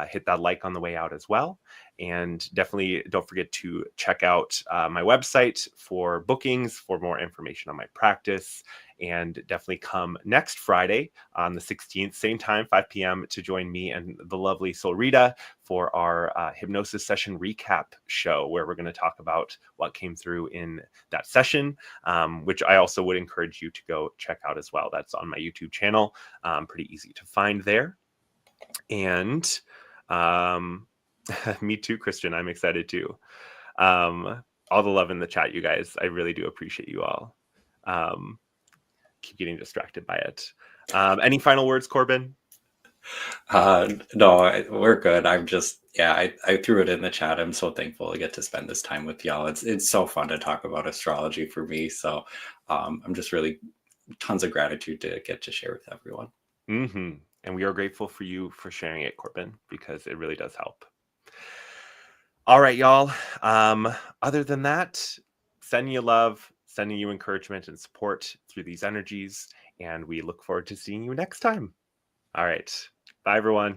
Hit that like on the way out as well. And definitely don't forget to check out my website for bookings, for more information on my practice. And definitely come next Friday on the 16th, same time, 5 p.m., to join me and the lovely Sol Rita for our hypnosis session recap show, where we're going to talk about what came through in that session, which I also would encourage you to go check out as well. That's on my YouTube channel, pretty easy to find there. And me too, Christian. I'm excited too. All the love in the chat, you guys. I really do appreciate you all. Keep getting distracted by it. Any final words, Corbin? No, we're good. I'm just, I threw it in the chat. I'm so thankful to get to spend this time with y'all. It's so fun to talk about astrology for me. So I'm just really tons of gratitude to get to share with everyone. Mm-hmm. And we are grateful for you for sharing it, Corbin, because it really does help. All right, y'all. Other than that, sending you love, sending you encouragement and support through these energies. And we look forward to seeing you next time. All right. Bye, everyone.